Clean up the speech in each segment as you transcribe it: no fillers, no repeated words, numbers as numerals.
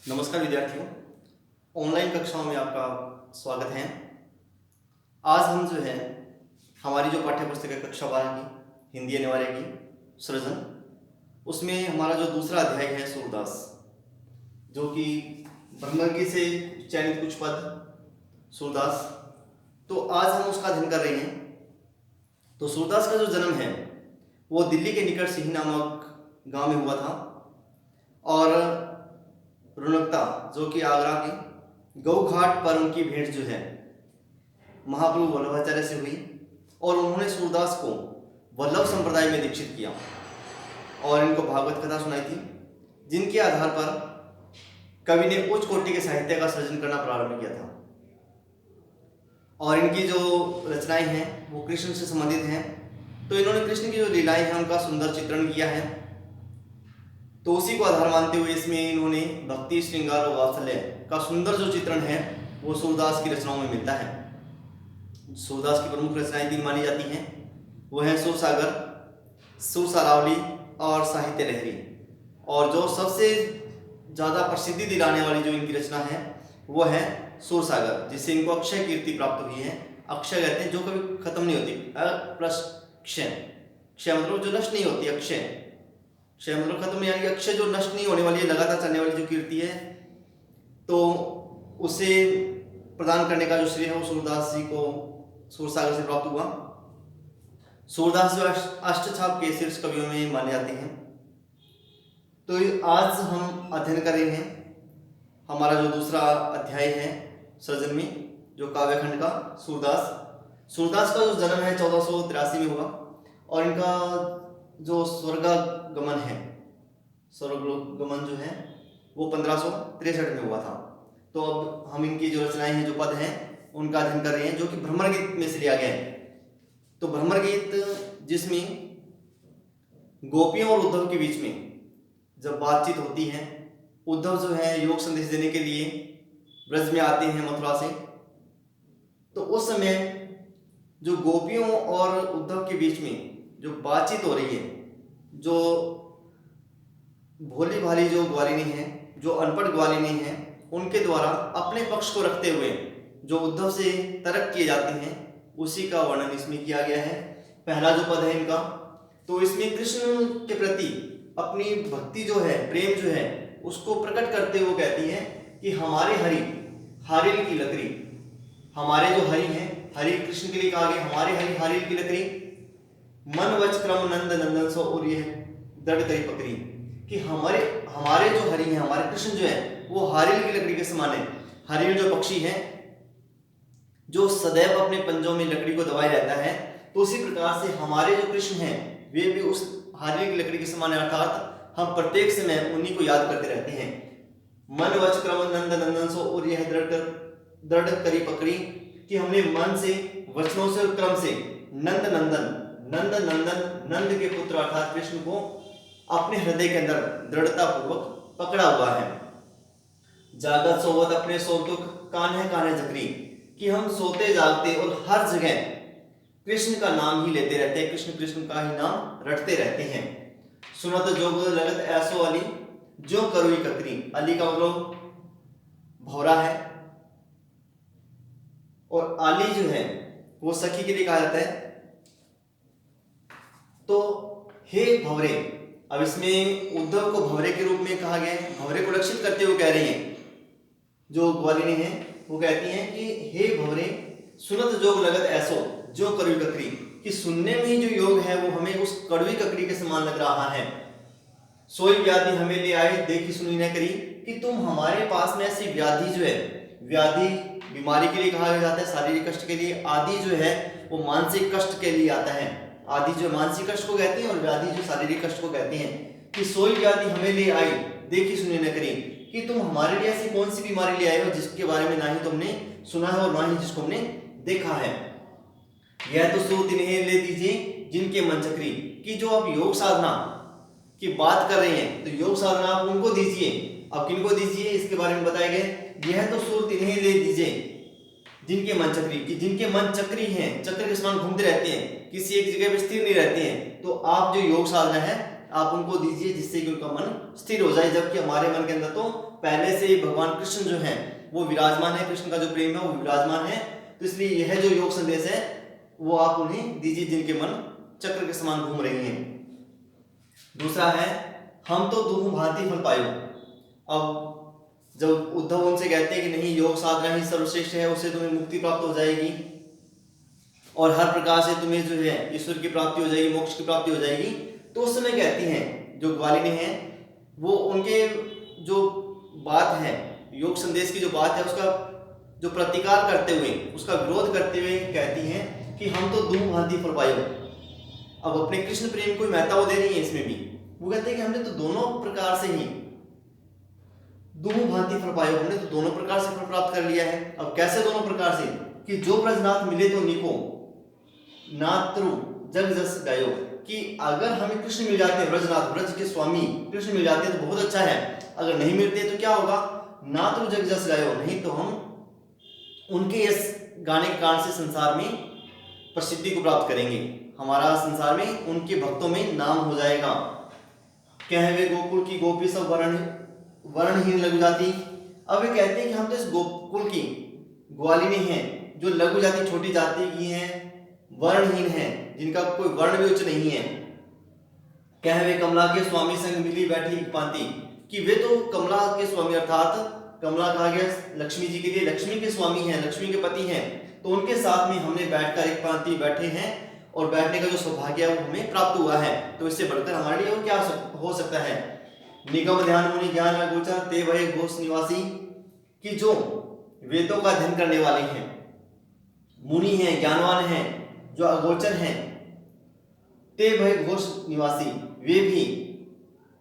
नमस्कार विद्यार्थियों, ऑनलाइन कक्षाओं में आपका स्वागत है। आज हम जो है हमारी जो पाठ्य पुस्तक है कक्षा 12 की हिंदी अनिवार्य की सृजन, उसमें हमारा जो दूसरा अध्याय है सूरदास, जो कि ब्रह्मज्ञ से चयनित कुछ पद सूरदास। तो आज हम उसका अध्ययन कर रहे हैं। तो सूरदास का जो जन्म है वो दिल्ली के निकट सिही नामक गांव में हुआ था और रुनकता जो कि आगरा के गौ घाट पर उनकी भेंट जो है महाप्रभु वल्लभाचार्य से हुई और उन्होंने सूरदास को वल्लभ संप्रदाय में दीक्षित किया और इनको भागवत कथा सुनाई थी, जिनके आधार पर कवि ने उच्च कोटि के साहित्य का सृजन करना प्रारंभ किया था। और इनकी जो रचनाएं हैं वो कृष्ण से संबंधित हैं। तो इन्होंने कृष्ण की जो लीलाएं हैं उनका सुंदर चित्रण किया है। तो उसी को आधार मानते हुए इसमें इन्होंने भक्ति, श्रृंगार और वात्सल्य का सुंदर जो चित्रण है वो सूरदास की रचनाओं में मिलता है। सूरदास की प्रमुख रचनाएं तीन मानी जाती हैं, वो है सुरसागर, सुरसारावली और साहित्य लहरी। और जो सबसे ज़्यादा प्रसिद्धि दिलाने वाली जो इनकी रचना है वो है सुरसागर, जिससे इनको अक्षय कीर्ति प्राप्त हुई है। अक्षय कहते हैं जो कभी खत्म नहीं होती, अप्रक्षय, क्षय मतलब जो नष्ट नहीं होती, अक्षय, क्षय मतलब खत्म, यानी कि अक्षय जो नष्ट नहीं होने वाली है, लगातार चलने वाली जो कीर्ति है, तो उसे प्रदान करने का जो श्रेय है वो सूरदास जी को सूरसागर से प्राप्त हुआ। सूरदास जो अष्टछाप के शीर्ष कवियों में माने जाते हैं। तो आज हम अध्ययन कर रहे हैं हमारा जो दूसरा अध्याय है सृजन में, जो काव्यखंड का सूरदास। सूरदास का जो जन्म है 1483 में हुआ और इनका जो स्वर्गागमन है, स्वर्गगमन जो है वो 1563 में हुआ था। तो अब हम इनकी जो रचनाएं हैं, जो पद हैं, उनका अध्ययन कर रहे हैं, जो कि भ्रमर गीत में से लिया गया है। तो भ्रमर गीत जिसमें गोपियों और उद्धव के बीच में जब बातचीत होती है, उद्धव जो है योग संदेश देने के लिए ब्रज में आते हैं मथुरा से, तो उस समय जो गोपियों और उद्धव के बीच में जो बातचीत हो रही है, जो भोली भाली जो ग्वालिनी है, जो अनपढ़ ग्वालिनी है, उनके द्वारा अपने पक्ष को रखते हुए जो उद्धव से तर्क किए जाते हैं, उसी का वर्णन इसमें किया गया है। पहला जो पद है इनका, तो इसमें कृष्ण के प्रति अपनी भक्ति जो है, प्रेम जो है, उसको प्रकट करते हुए कहती है कि हमारे हरि हारिल की लकड़ी, हमारे जो हरि हैं, हरि कृष्ण के लिए कहा गया, हमारे हरि हारिल की लकड़ी, मन वच क्रम नंद नंदन सो, और ये दृढ़ करी पकड़ी, कि हमारे जो हरि हैं, हमारे कृष्ण जो है वो हारिल की लकड़ी के समान है। हारिल जो पक्षी है जो सदैव अपने पंजों में लकड़ी को दबाए रहता है, तो उसी प्रकार से हमारे जो कृष्ण हैं वे भी उस हारिल की लकड़ी के समान है, अर्थात हम प्रत्येक समय उन्हीं को याद करते रहते हैं। मन वच क्रम नंद नंदन सो, और यह दृढ़ करी पकड़ी, कि हमने मन से, वचनों से और क्रम से नंद नंदन नंद के पुत्र अर्थात कृष्ण को अपने हृदय के अंदर दृढ़ता पूर्वक पकड़ा हुआ है। जागत सोवत अपने सोतुक कान्हे जकरी, कि हम सोते जागते और हर जगह कृष्ण का नाम ही लेते रहते हैं, कृष्ण कृष्ण का ही नाम रटते रहते हैं। सुनत जोग लगत ऐसो अली, जो करुई ककरी, अली का मतलब भौरा है, और आली जो है वो सखी के लिए कहा जाता है। तो हे भंवरे, अब इसमें उद्धव को भंवरे के रूप में कहा गया है। भंवरे को लक्षित करते हुए कह रही हैं जो ग्वालिनी है, वो कहती हैं कि हे भंवरे, सुनत जोग लगत ऐसो, जो कड़वी ककड़ी, कि सुनने में ही जो योग है वो हमें उस कड़वी ककड़ी के समान लग रहा है। सोई व्याधि हमें ले आई, देखी सुनी न करी, कि तुम हमारे पास में ऐसी व्याधि जो है, व्याधि बीमारी के लिए कहा जाता है, शारीरिक कष्ट के लिए, आदि जो है वो मानसिक कष्ट के लिए आता है। आदि जो मानसिक कष्ट को कहते हैं और व्याधि जो शारीरिक कष्ट को कहते हैं, कि सोई व्याधि हमें ले आई, देखी सुनी न करी, कि तुम हमारे लिए ऐसी कौन सी बीमारी ले आए हो जिसके बारे में ना ही तुमने सुना है और ना ही जिसको हमने देखा है। यह तो सो दिन ले दीजिए जिनके मन चक्री, कि जो आप योग साधना की बात कर रहे हैं, तो योग साधना आप उनको दीजिए। अब किनको दीजिए इसके बारे में बताया गया, यह तो सूरत इन्हें ले दीजिए जिनके मन चक्री, कि जिनके मन चक्री हैं, चक्र के समान घूमते रहते हैं, किसी एक जगह पर स्थिर नहीं रहते हैं, तो आप जो योग साधना है आप उनको दीजिए जिससे कि उनका मन स्थिर हो जाए। जबकि हमारे मन के अंदर तो पहले से ही भगवान कृष्ण जो है वो विराजमान है, कृष्ण का जो प्रेम है वो विराजमान है। तो इसलिए यह जो योग संदेश है वो आप उन्हें दीजिए जिनके मन चक्र के समान घूम रहे हैं। दूसरा है हम तो दुहु भांति फल पायो। अब जब उद्धव उनसे कहते हैं कि नहीं, योग साधना ही सर्वश्रेष्ठ है, उससे तुम्हें मुक्ति प्राप्त हो जाएगी और हर प्रकार से तुम्हें जो है ईश्वर की प्राप्ति हो जाएगी, मोक्ष की प्राप्ति हो जाएगी। तो उस समय कहती हैं जो ग्वालिनी है वो उनके जो बात है, योग संदेश की जो बात है उसका जो प्रतिकार करते हुए, उसका विरोध करते हुए कहती हैं कि हम तो दुहु भांति फल पायो। अब अपने कृष्ण प्रेम को महत्ता वो दे रही है इसमें भी। वो कहते हैं कि हमने तो दोनों प्रकार से ही दुहु भांति फल पायो, हमने तो दोनों प्रकार से फल प्राप्त कर लिया है। अब कैसे दोनों प्रकार से? कि जो ब्रजनाथ मिले तो निको नात्रु जग जस गयो, कि अगर हमें कृष्ण मिल जाते हैं, ब्रजनाथ ब्रज के स्वामी कृष्ण मिल जाते हैं तो बहुत अच्छा है, अगर नहीं मिलते तो क्या होगा? नात्रु जग जस गयो, नहीं तो हम उनके इस गाने के कारण से संसार में प्रसिद्धि को प्राप्त करेंगे, हमारा संसार में उनके भक्तों में नाम हो जाएगा। कहवे गोकुल की गोपी सब वर्णहीन लघु जाति। अब वे कहते हैं कि हम तो इस गोकुल की ग्वालिनी हैं जो लघु जाति छोटी जाति की हैं, वर्णहीन हैं, जिनका कोई वर्ण भी उच्च नहीं है। कहवे कमला के स्वामी संग मिली बैठी पांति, कि वे तो कमला के स्वामी, अर्थात कमला कहा गया लक्ष्मी जी के लिए, लक्ष्मी के स्वामी हैं, लक्ष्मी के पति हैं, तो उनके साथ में हमने बैठकर एक पांति बैठे हैं और बैठने का जो सौभाग्य है वो हमें प्राप्त हुआ है। तो इससे बढ़कर हमारे लिए क्या हो सकता है? निगम ध्यान मुनि ज्ञान अगोचर ते भय घोष निवासी, कि जो वेदों का अध्ययन करने वाले हैं, मुनि हैं, ज्ञानवान हैं, जो अगोचर हैं, ते भय घोष निवासी, वे भी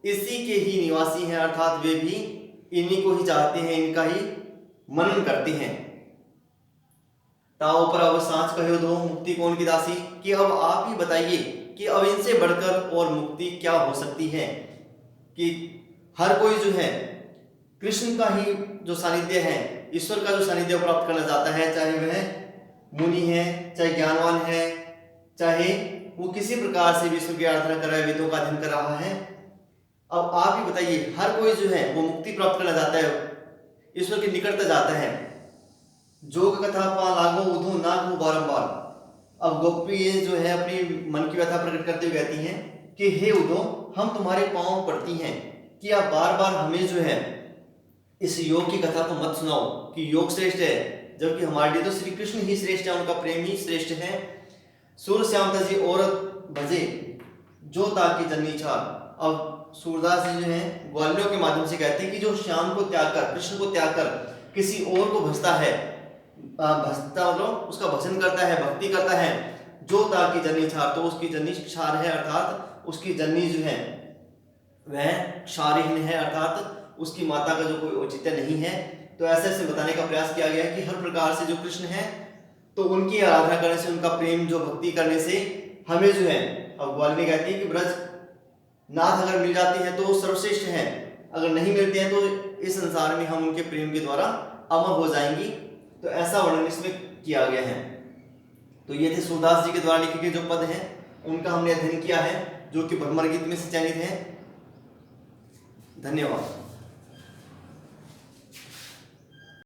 इसी के ही निवासी हैं, अर्थात वे भी इन्हीं को ही चाहते हैं, इनका ही मनन करते हैं। ताओ पर अब सांच कहो दो मुक्ति कौन की दासी, कि अब आप ही बताइए कि अब इनसे बढ़कर और मुक्ति क्या हो सकती है? कि हर कोई जो है कृष्ण का ही जो सानिध्य है, ईश्वर का जो सानिध्य प्राप्त करना चाहता है, चाहे वह मुनि है, चाहे ज्ञानवान है, चाहे वो किसी प्रकार से भी ईश्वर की आराधना कर रहा है, वेदों का अध्ययन कर रहा है। अब आप ही बताइए, हर कोई जो है वो मुक्ति प्राप्त करना चाहता है, ईश्वर के निकटता जाता है। जोग कथा पा लागो उधो ना को बारंबार। अब गोपी जो है अपनी मन की व्यथा प्रकट करते हुए कहती हैं कि हे उधो, हम तुम्हारे पांव पड़ती हैं कि आप बार बार हमें जो है इस योग की कथा को मत सुनाओ कि योग श्रेष्ठ है, जबकि हमारे लिए तो श्री कृष्ण ही श्रेष्ठ है, उनका प्रेम ही श्रेष्ठ है। सूर श्याम तजी औरत भजे जो ताकि जन्नी छार। अब सूरदास जी जो है ग्वालियों के माध्यम से कहते हैं कि जो श्याम को त्याग कर, कृष्ण को त्याग कर किसी और को भजता है, भजता मतलब उसका भजन करता है, भक्ति करता है, जो ताकि जन्नी छार, तो उसकी जन्नी क्षार है, अर्थात उसकी जन्नी जो है वह क्षारहीन है, अर्थात उसकी माता का जो कोई औचित्य नहीं है। तो ऐसे ऐसे बताने का प्रयास किया गया है कि हर प्रकार से जो कृष्ण है तो उनकी आराधना करने से, उनका प्रेम जो भक्ति करने से हमें जो है, अब ग्वालिनी कहती है कि ब्रज नाथ अगर मिल जाते हैं तो सर्वश्रेष्ठ हैं, अगर नहीं मिलते हैं तो इस संसार में हम उनके प्रेम के द्वारा अमर हो जाएंगी। तो ऐसा वर्णन इसमें किया गया है। तो ये थे सूरदास जी के द्वारा लिखे गए जो पद हैं, उनका हमने अध्ययन किया है, जो कि भ्रमर गीत में से चयनित है। धन्यवाद।